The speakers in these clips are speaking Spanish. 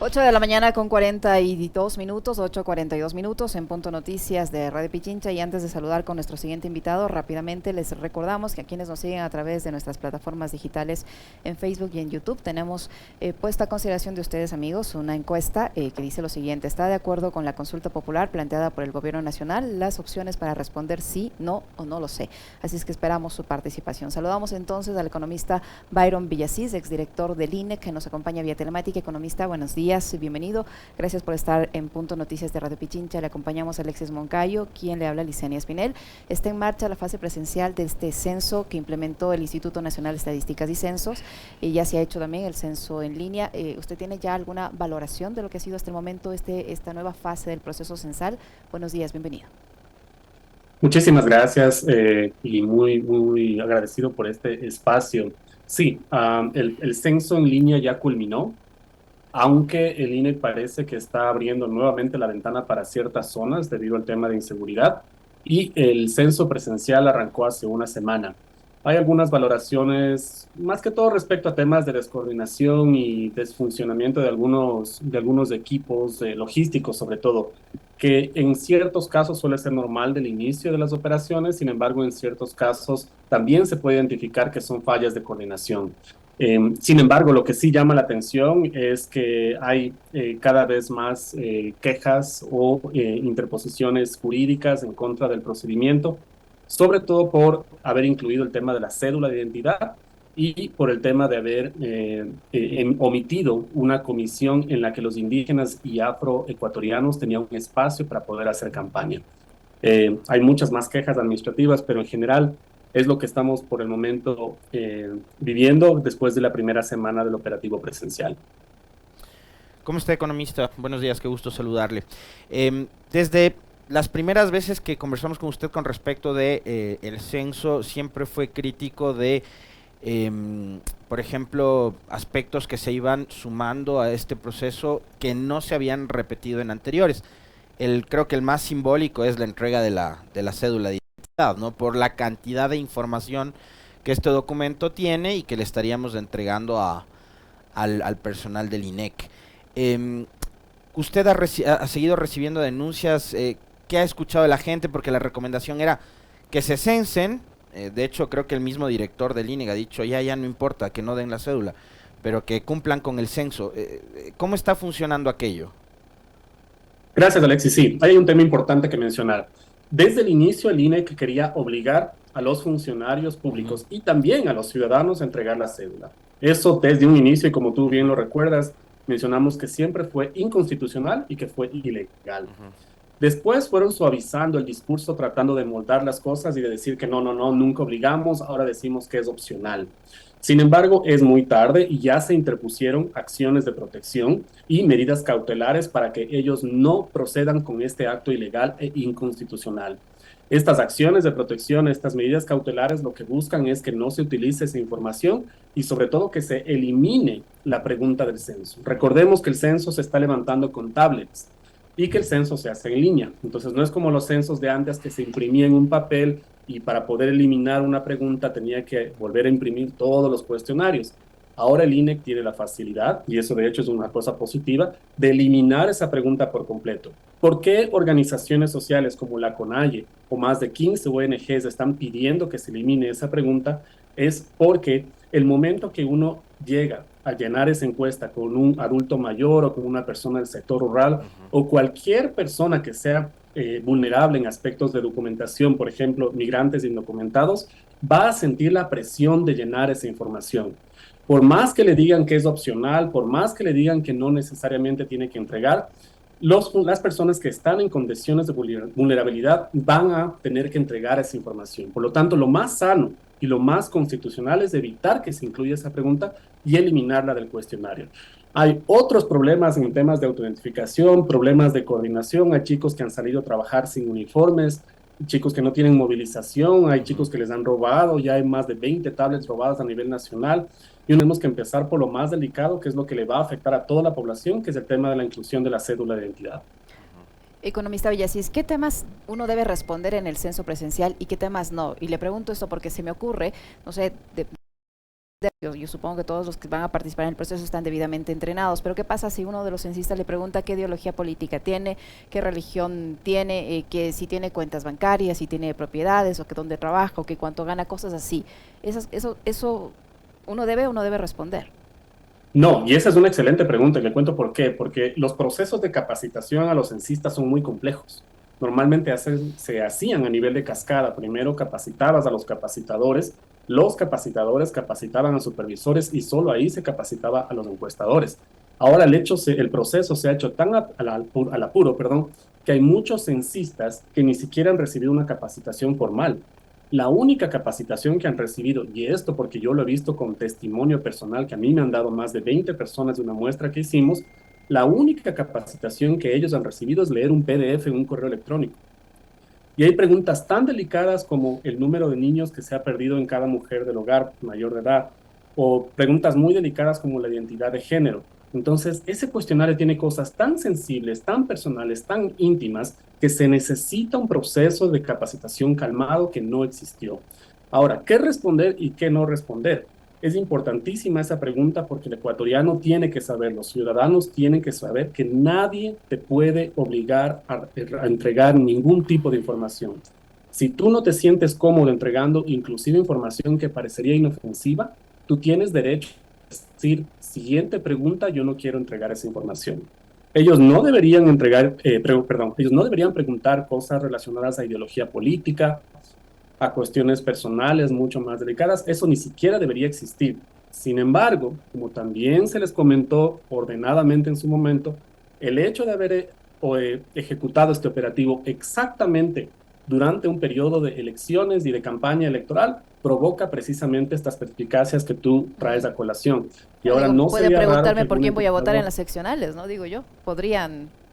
8 de la mañana con 42 minutos, 8:42 minutos en Punto Noticias de Radio Pichincha. Y antes de saludar con nuestro siguiente invitado, rápidamente les recordamos que a quienes nos siguen a través de nuestras plataformas digitales en Facebook y en YouTube, tenemos puesta a consideración de ustedes, amigos, una encuesta que dice lo siguiente: ¿está de acuerdo con la consulta popular planteada por el Gobierno Nacional? Las opciones para responder sí, no o no lo sé. Así es que esperamos su participación. Saludamos entonces al economista Byron Villasís, exdirector del INE, que nos acompaña vía telemática. Economista, buenos días. Bienvenido, gracias por estar en Punto Noticias de Radio Pichincha. Le acompañamos a Alexis Moncayo, quien le habla, Licenia Espinel. Está en marcha la fase presencial de este censo que implementó el Instituto Nacional de Estadísticas y Censos, y ya se ha hecho también el censo en línea. ¿Usted tiene ya alguna valoración de lo que ha sido hasta el momento esta nueva fase del proceso censal? Buenos días, bienvenido. Muchísimas gracias y muy agradecido por este espacio. Sí, el censo en línea ya culminó, aunque el INE parece que está abriendo nuevamente la ventana para ciertas zonas debido al tema de inseguridad, y el censo presencial arrancó hace una semana. Hay algunas valoraciones, más que todo respecto a temas de descoordinación y desfuncionamiento de algunos equipos logísticos, sobre todo, que en ciertos casos suele ser normal del inicio de las operaciones. Sin embargo, en ciertos casos también se puede identificar que son fallas de coordinación. Sin embargo, lo que sí llama la atención es que hay cada vez más quejas o interposiciones jurídicas en contra del procedimiento, sobre todo por haber incluido el tema de la cédula de identidad y por el tema de haber omitido una comisión en la que los indígenas y afroecuatorianos tenían un espacio para poder hacer campaña. Hay muchas más quejas administrativas, pero en general es lo que estamos por el momento viviendo después de la primera semana del operativo presencial. ¿Cómo está, economista? Buenos días, qué gusto saludarle. Desde las primeras veces que conversamos con usted con respecto de el censo, siempre fue crítico de, por ejemplo, aspectos que se iban sumando a este proceso que no se habían repetido en anteriores. Creo que el más simbólico es la entrega de la cédula de identidad, ¿no? Por la cantidad de información que este documento tiene y que le estaríamos entregando al personal del INEC. Usted ha seguido recibiendo denuncias. ¿Qué ha escuchado de la gente? Porque la recomendación era que se censen. De hecho, creo que el mismo director del INEC ha dicho, ya no importa que no den la cédula, pero que cumplan con el censo. ¿Cómo está funcionando aquello? Gracias, Alexis. Sí, hay un tema importante que mencionar. Desde el inicio, el INE quería obligar a los funcionarios Ujú, públicos y también a los ciudadanos a entregar la cédula. Eso desde un inicio, y como tú bien ujú, lo recuerdas, mencionamos que siempre fue inconstitucional y que fue ilegal. ujú. Después fueron suavizando el discurso, tratando de moldar las cosas y de decir que no, no, no, nunca obligamos, ahora decimos que es opcional. Sin embargo, es muy tarde y ya se interpusieron acciones de protección y medidas cautelares para que ellos no procedan con este acto ilegal e inconstitucional. Estas acciones de protección, estas medidas cautelares, lo que buscan es que no se utilice esa información y sobre todo que se elimine la pregunta del censo. Recordemos que el censo se está levantando con tablets y que el censo se hace en línea. Entonces, no es como los censos de antes que se imprimía en un papel y para poder eliminar una pregunta tenía que volver a imprimir todos los cuestionarios. Ahora el INEC tiene la facilidad, y eso de hecho es una cosa positiva, de eliminar esa pregunta por completo. ¿Por qué organizaciones sociales como la CONAIE o más de 15 ONGs están pidiendo que se elimine esa pregunta? Es porque el momento que uno llega a llenar esa encuesta con un adulto mayor o con una persona del sector rural Ujú. o cualquier persona que sea vulnerable en aspectos de documentación, por ejemplo, migrantes indocumentados, va a sentir la presión de llenar esa información. Por más que le digan que es opcional, por más que le digan que no necesariamente tiene que entregar, las personas que están en condiciones de vulnerabilidad van a tener que entregar esa información. Por lo tanto, lo más sano y lo más constitucional es evitar que se incluya esa pregunta y eliminarla del cuestionario. Hay otros problemas en temas de autoidentificación, problemas de coordinación. Hay chicos que han salido a trabajar sin uniformes, chicos que no tienen movilización, hay Ujú. chicos que les han robado, ya hay más de 20 tablets robadas a nivel nacional. Y tenemos que empezar por lo más delicado, que es lo que le va a afectar a toda la población, que es el tema de la inclusión de la cédula de identidad. Economista Villasís, ¿qué temas uno debe responder en el censo presencial y qué temas no? Y le pregunto esto porque se me ocurre, no sé, Yo supongo que todos los que van a participar en el proceso están debidamente entrenados, pero ¿qué pasa si uno de los censistas le pregunta qué ideología política tiene, qué religión tiene, que si tiene cuentas bancarias, si tiene propiedades, o que dónde trabaja, o que cuánto gana, cosas así? Eso uno debe o no debe responder. No, y esa es una excelente pregunta y le cuento por qué. Porque los procesos de capacitación a los censistas son muy complejos. Normalmente se hacían a nivel de cascada. Primero capacitabas a los capacitadores capacitaban a supervisores y solo ahí se capacitaba a los encuestadores. Ahora el proceso se ha hecho tan al apuro, perdón, que hay muchos censistas que ni siquiera han recibido una capacitación formal. La única capacitación que han recibido, y esto porque yo lo he visto con testimonio personal, que a mí me han dado más de 20 personas de una muestra que hicimos, la única capacitación que ellos han recibido es leer un PDF en un correo electrónico. Y hay preguntas tan delicadas como el número de niños que se ha perdido en cada mujer del hogar mayor de edad, o preguntas muy delicadas como la identidad de género. Entonces, ese cuestionario tiene cosas tan sensibles, tan personales, tan íntimas, que se necesita un proceso de capacitación calmado que no existió. Ahora, ¿qué responder y qué no responder? Es importantísima esa pregunta porque el ecuatoriano tiene que saber, los ciudadanos tienen que saber que nadie te puede obligar a entregar ningún tipo de información. Si tú no te sientes cómodo entregando inclusive información que parecería inofensiva, tú tienes derecho a decir, siguiente pregunta, yo no quiero entregar esa información. Ellos no deberían ellos no deberían preguntar cosas relacionadas a ideología política, a cuestiones personales mucho más delicadas. Eso ni siquiera debería existir. Sin embargo, como también se les comentó ordenadamente en su momento, el hecho de haber ejecutado este operativo exactamente durante un periodo de elecciones y de campaña electoral provoca precisamente estas perspicacias que tú traes a colación. Y ahora Digo, no puede sería raro preguntarme que por algún quién voy a votar en encuestador. las seccionales, ¿no? Digo yo, podría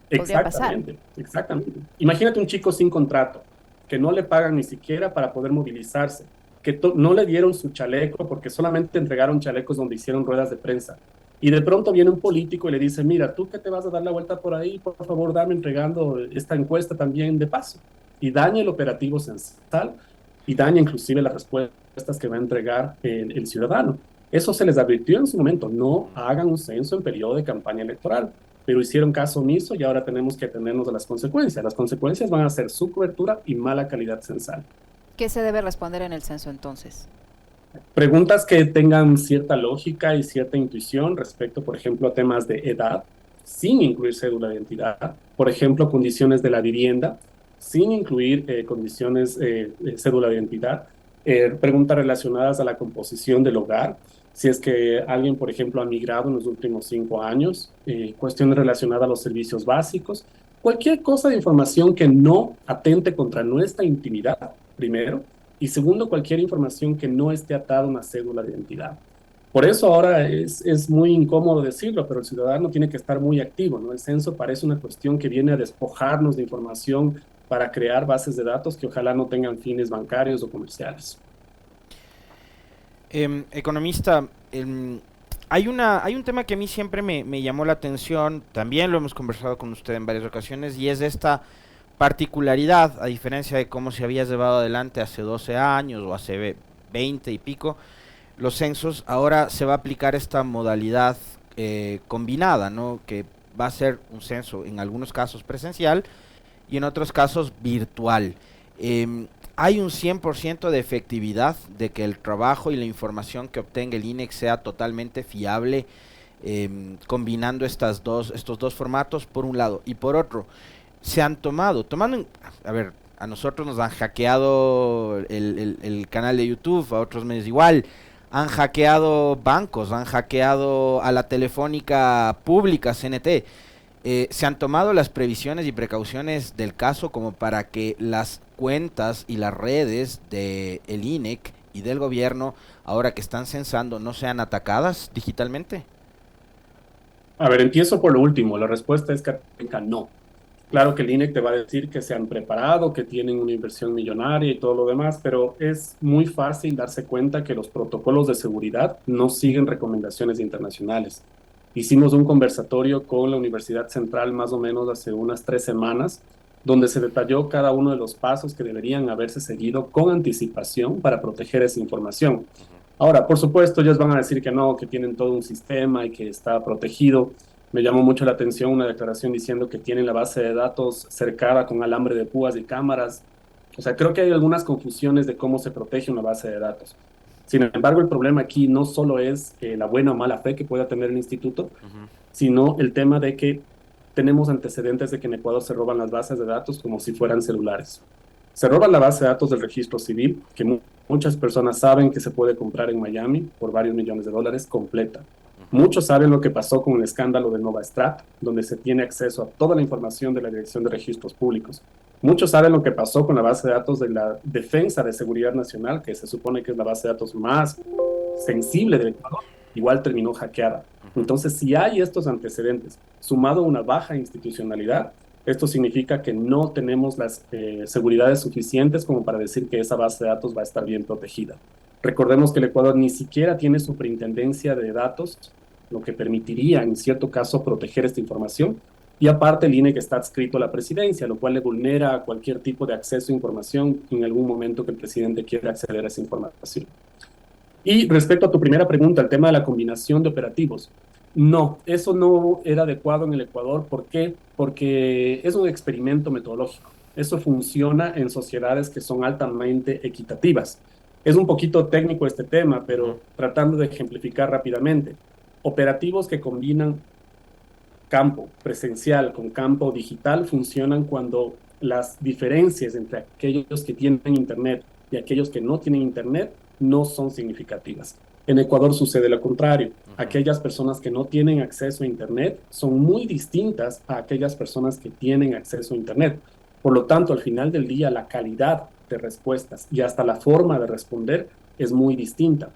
pasar. Exactamente, exactamente. Imagínate un chico sin contrato, que no le pagan ni siquiera para poder movilizarse, que no le dieron su chaleco porque solamente entregaron chalecos donde hicieron ruedas de prensa. Y de pronto viene un político y le dice, mira, tú que te vas a dar la vuelta por ahí, por favor, dame entregando esta encuesta también de paso. Y daña el operativo censal y daña inclusive las respuestas que va a entregar el ciudadano. Eso se les advirtió en su momento, no hagan un censo en periodo de campaña electoral, pero hicieron caso omiso y ahora tenemos que atenernos a las consecuencias. Las consecuencias van a ser su cobertura y mala calidad censal. ¿Qué se debe responder en el censo entonces? Preguntas que tengan cierta lógica y cierta intuición respecto, por ejemplo, a temas de edad, sin incluir cédula de identidad. Por ejemplo, condiciones de la vivienda, sin incluir condiciones cédula de identidad. Preguntas relacionadas a la composición del hogar, si es que alguien, por ejemplo, ha migrado en los últimos 5 años, cuestiones relacionadas a los servicios básicos, cualquier cosa de información que no atente contra nuestra intimidad, primero, y segundo, cualquier información que no esté atada a una cédula de identidad. Por eso ahora es muy incómodo decirlo, pero el ciudadano tiene que estar muy activo, ¿no? El censo parece una cuestión que viene a despojarnos de información para crear bases de datos que ojalá no tengan fines bancarios o comerciales. Economista, hay un tema que a mí siempre me llamó la atención, también lo hemos conversado con usted en varias ocasiones, y es esta particularidad, a diferencia de cómo se había llevado adelante hace 12 años o hace 20 y pico, los censos, ahora se va a aplicar esta modalidad combinada, ¿no? Que va a ser un censo en algunos casos presencial y en otros casos virtual. Hay un 100% de efectividad de que el trabajo y la información que obtenga el INEC sea totalmente fiable, combinando estos dos formatos por un lado, y por otro se han a ver, a nosotros nos han hackeado el canal de YouTube, a otros medios igual, han hackeado bancos, han hackeado a la telefónica pública, CNT. Se han tomado las previsiones y precauciones del caso como para que las cuentas y las redes del INEC y del gobierno, ahora que están censando, no sean atacadas digitalmente. A ver, empiezo por lo último. La respuesta es categórica no. Claro que el INEC te va a decir que se han preparado, que tienen una inversión millonaria y todo lo demás, pero es muy fácil darse cuenta que los protocolos de seguridad no siguen recomendaciones internacionales. Hicimos un conversatorio con la Universidad Central más o menos hace unas 3 semanas, donde se detalló cada uno de los pasos que deberían haberse seguido con anticipación para proteger esa información. Ahora, por supuesto, ellos van a decir que no, que tienen todo un sistema y que está protegido. Me llamó mucho la atención una declaración diciendo que tienen la base de datos cercada con alambre de púas y cámaras. O sea, creo que hay algunas confusiones de cómo se protege una base de datos. Sin embargo, el problema aquí no solo es la buena o mala fe que pueda tener el instituto, Ujú. sino el tema de que tenemos antecedentes de que en Ecuador se roban las bases de datos como si fueran celulares. Se roban la base de datos del registro civil, que muchas personas saben que se puede comprar en Miami por varios millones de dólares completa. Ujú. Muchos saben lo que pasó con el escándalo de Nova Strat, donde se tiene acceso a toda la información de la Dirección de Registros Públicos. Muchos saben lo que pasó con la base de datos de la Defensa de Seguridad Nacional, que se supone que es la base de datos más sensible del Ecuador, igual terminó hackeada. Ujú. Entonces, si hay estos antecedentes, sumado a una baja institucionalidad, esto significa que no tenemos las seguridades suficientes como para decir que esa base de datos va a estar bien protegida. Recordemos que el Ecuador ni siquiera tiene superintendencia de datos, lo que permitiría, en cierto caso, proteger esta información. Y aparte, el INE que está adscrito a la presidencia, lo cual le vulnera cualquier tipo de acceso a información en algún momento que el presidente quiera acceder a esa información. Y respecto a tu primera pregunta, el tema de la combinación de operativos. No, eso no era adecuado en el Ecuador. ¿Por qué? Porque es un experimento metodológico. Eso funciona en sociedades que son altamente equitativas. Es un poquito técnico este tema, Ujú. pero tratando de ejemplificar rápidamente. Operativos que combinan campo presencial con campo digital funcionan cuando las diferencias entre aquellos que tienen Internet y aquellos que no tienen Internet no son significativas. En Ecuador sucede lo contrario. Ujú. Aquellas personas que no tienen acceso a Internet son muy distintas a aquellas personas que tienen acceso a Internet. Por lo tanto, al final del día, la calidad de respuestas y hasta la forma de responder es muy distinta.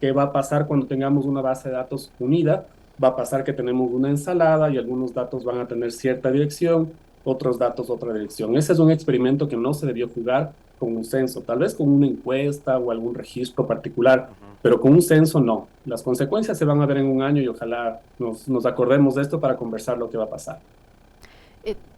¿Qué va a pasar cuando tengamos una base de datos unida? Va a pasar que tenemos una ensalada y algunos datos van a tener cierta dirección, otros datos otra dirección. Ese es un experimento que no se debió jugar con un censo, tal vez con una encuesta o algún registro particular, Ujú. pero con un censo no. Las consecuencias se van a ver en un año y ojalá nos acordemos de esto para conversar lo que va a pasar.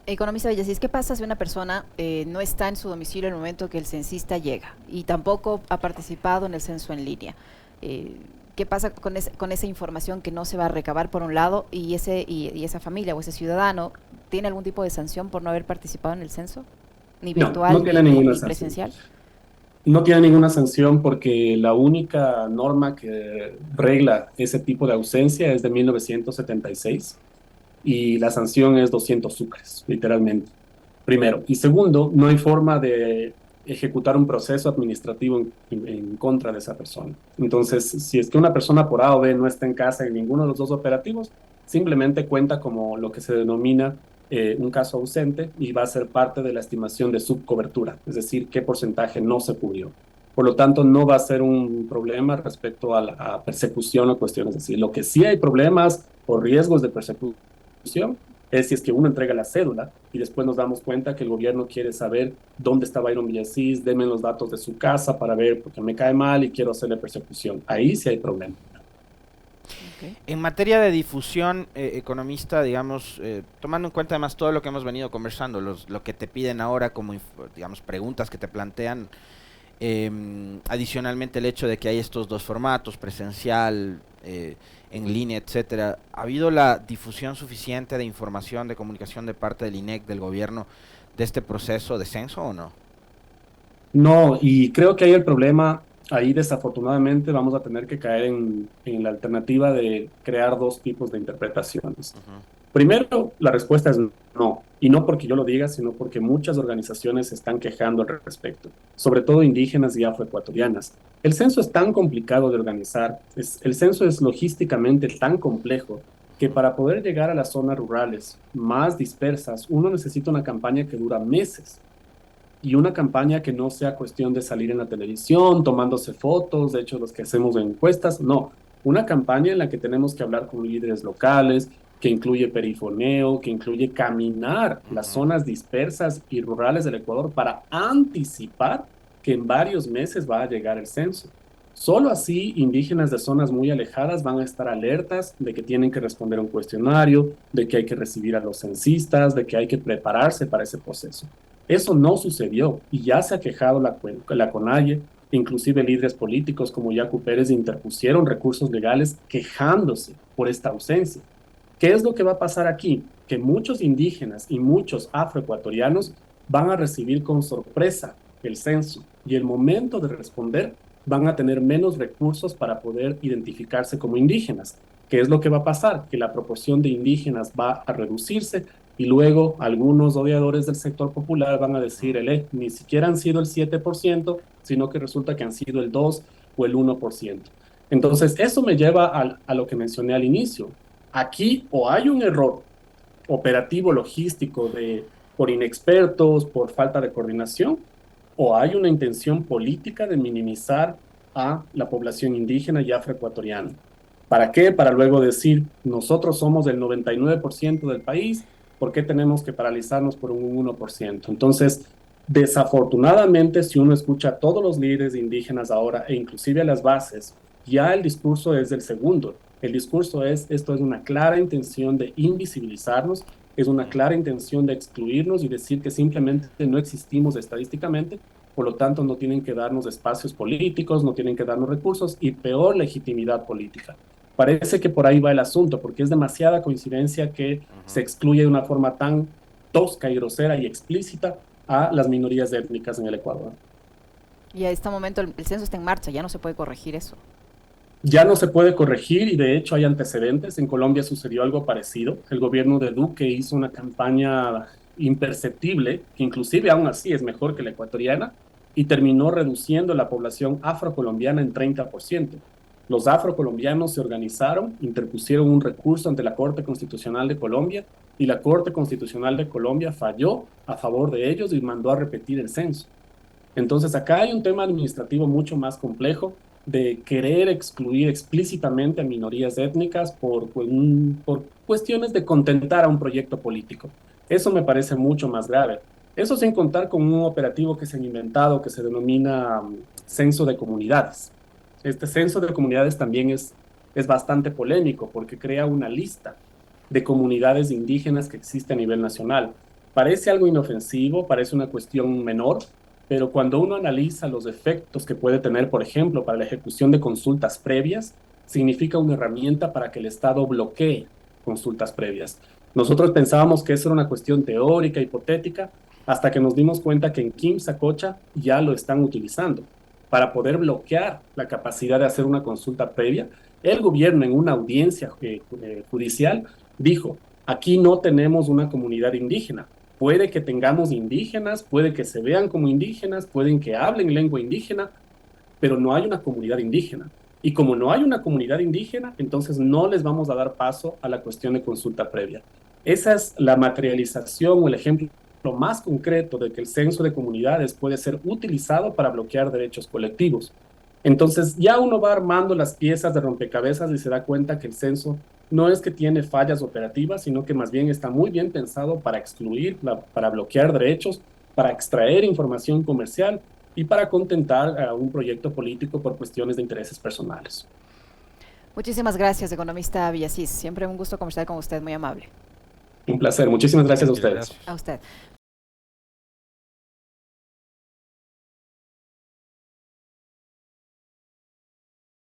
Economista Villasís, ¿qué pasa si una persona no está en su domicilio en el momento que el censista llega y tampoco ha participado en el censo en línea? Eh, ¿Qué pasa con esa información que no se va a recabar por un lado y esa familia o ese ciudadano tiene algún tipo de sanción por no haber participado en el censo? Ni No, no virtual tiene ninguna ni sanción. presencial. No tiene ninguna sanción porque la única norma que regla ese tipo de ausencia es de 1976 y la sanción es 200 sucres, literalmente. Primero. Y segundo, no hay forma de ejecutar un proceso administrativo en contra de esa persona. Entonces, si es que una persona por A o B no está en casa en ninguno de los dos operativos, simplemente cuenta como lo que se denomina un caso ausente y va a ser parte de la estimación de subcobertura, es decir, qué porcentaje no se cubrió. Por lo tanto, no va a ser un problema respecto a la persecución o cuestiones así. Lo que sí hay problemas o riesgos de persecución es si es que uno entrega la cédula y después nos damos cuenta que el gobierno quiere saber dónde está Byron Villasís, denme los datos de su casa para ver porque me cae mal y quiero hacerle persecución. Ahí sí hay problema. Okay. En materia de difusión, economista, digamos, tomando en cuenta además todo lo que hemos venido conversando, lo que te piden ahora como, digamos, preguntas que te plantean, adicionalmente el hecho de que hay estos dos formatos, presencial, en línea, etcétera, ¿ha habido la difusión suficiente de información, de comunicación de parte del INEC, del gobierno, de este proceso de censo o no? No, y creo que ahí el problema, ahí desafortunadamente vamos a tener que caer en la alternativa de crear dos tipos de interpretaciones. Ujú. Primero, la respuesta es no, y no porque yo lo diga, sino porque muchas organizaciones se están quejando al respecto, sobre todo indígenas y afroecuatorianas. El censo es tan complicado de organizar, el censo es logísticamente tan complejo que Ujú. para poder llegar a las zonas rurales más dispersas, uno necesita una campaña que dura meses y una campaña que no sea cuestión de salir en la televisión, tomándose fotos, de hecho los que hacemos encuestas, no, una campaña en la que tenemos que hablar con líderes locales, que incluye perifoneo, que incluye caminar las Ujú. zonas dispersas y rurales del Ecuador para anticipar que en varios meses va a llegar el censo. Solo así, indígenas de zonas muy alejadas van a estar alertas de que tienen que responder a un cuestionario, de que hay que recibir a los censistas, de que hay que prepararse para ese proceso. Eso no sucedió y ya se ha quejado la CONAIE, inclusive líderes políticos como Yacu Pérez interpusieron recursos legales quejándose por esta ausencia. ¿Qué es lo que va a pasar aquí? Que muchos indígenas y muchos afroecuatorianos van a recibir con sorpresa el censo y el momento de responder van a tener menos recursos para poder identificarse como indígenas. ¿Qué es lo que va a pasar? Que la proporción de indígenas va a reducirse y luego algunos odiadores del sector popular van a decir, ni siquiera han sido el 7%, sino que resulta que han sido el 2 o el 1%. Entonces, eso me lleva a lo que mencioné al inicio. Aquí o hay un error operativo logístico por inexpertos, por falta de coordinación, o hay una intención política de minimizar a la población indígena y afroecuatoriana. ¿Para qué? Para luego decir, nosotros somos el 99% del país, ¿por qué tenemos que paralizarnos por un 1%? Entonces, desafortunadamente, si uno escucha a todos los líderes indígenas ahora, e inclusive a las bases, ya el discurso es del segundo. El discurso es, esto es una clara intención de invisibilizarnos, es una clara intención de excluirnos y decir que simplemente no existimos estadísticamente, por lo tanto no tienen que darnos espacios políticos, no tienen que darnos recursos y peor legitimidad política. Parece que por ahí va el asunto, porque es demasiada coincidencia que se excluye de una forma tan tosca y grosera y explícita a las minorías étnicas en el Ecuador. Y a este momento el censo está en marcha, ya no se puede corregir eso. Ya no se puede corregir y de hecho hay antecedentes. En Colombia sucedió algo parecido. El gobierno de Duque hizo una campaña imperceptible, que inclusive aún así es mejor que la ecuatoriana, y terminó reduciendo la población afrocolombiana en 30%. Los afrocolombianos se organizaron, interpusieron un recurso ante la Corte Constitucional de Colombia y la Corte Constitucional de Colombia falló a favor de ellos y mandó a repetir el censo. Entonces acá hay un tema administrativo mucho más complejo de querer excluir explícitamente a minorías étnicas por cuestiones de contentar a un proyecto político. Eso me parece mucho más grave. Eso sin contar con un operativo que se han inventado que se denomina censo de comunidades. Este censo de comunidades también es bastante polémico porque crea una lista de comunidades indígenas que existe a nivel nacional. Parece algo inofensivo, parece una cuestión menor, pero cuando uno analiza los efectos que puede tener, por ejemplo, para la ejecución de consultas previas, significa una herramienta para que el Estado bloquee consultas previas. Nosotros pensábamos que eso era una cuestión teórica, hipotética, hasta que nos dimos cuenta que en Quimsacocha ya lo están utilizando. Para poder bloquear la capacidad de hacer una consulta previa, el gobierno en una audiencia judicial dijo, aquí no tenemos una comunidad indígena. Puede que tengamos indígenas, puede que se vean como indígenas, pueden que hablen lengua indígena, pero no hay una comunidad indígena. Y como no hay una comunidad indígena, entonces no les vamos a dar paso a la cuestión de consulta previa. Esa es la materialización o el ejemplo más concreto de que el censo de comunidades puede ser utilizado para bloquear derechos colectivos. Entonces ya uno va armando las piezas de rompecabezas y se da cuenta que el censo no es que tiene fallas operativas, sino que más bien está muy bien pensado para excluir, para bloquear derechos, para extraer información comercial y para contentar a un proyecto político por cuestiones de intereses personales. Muchísimas gracias, economista Villasís. Siempre un gusto conversar con usted, muy amable. Un placer. Muchísimas gracias a ustedes. A usted.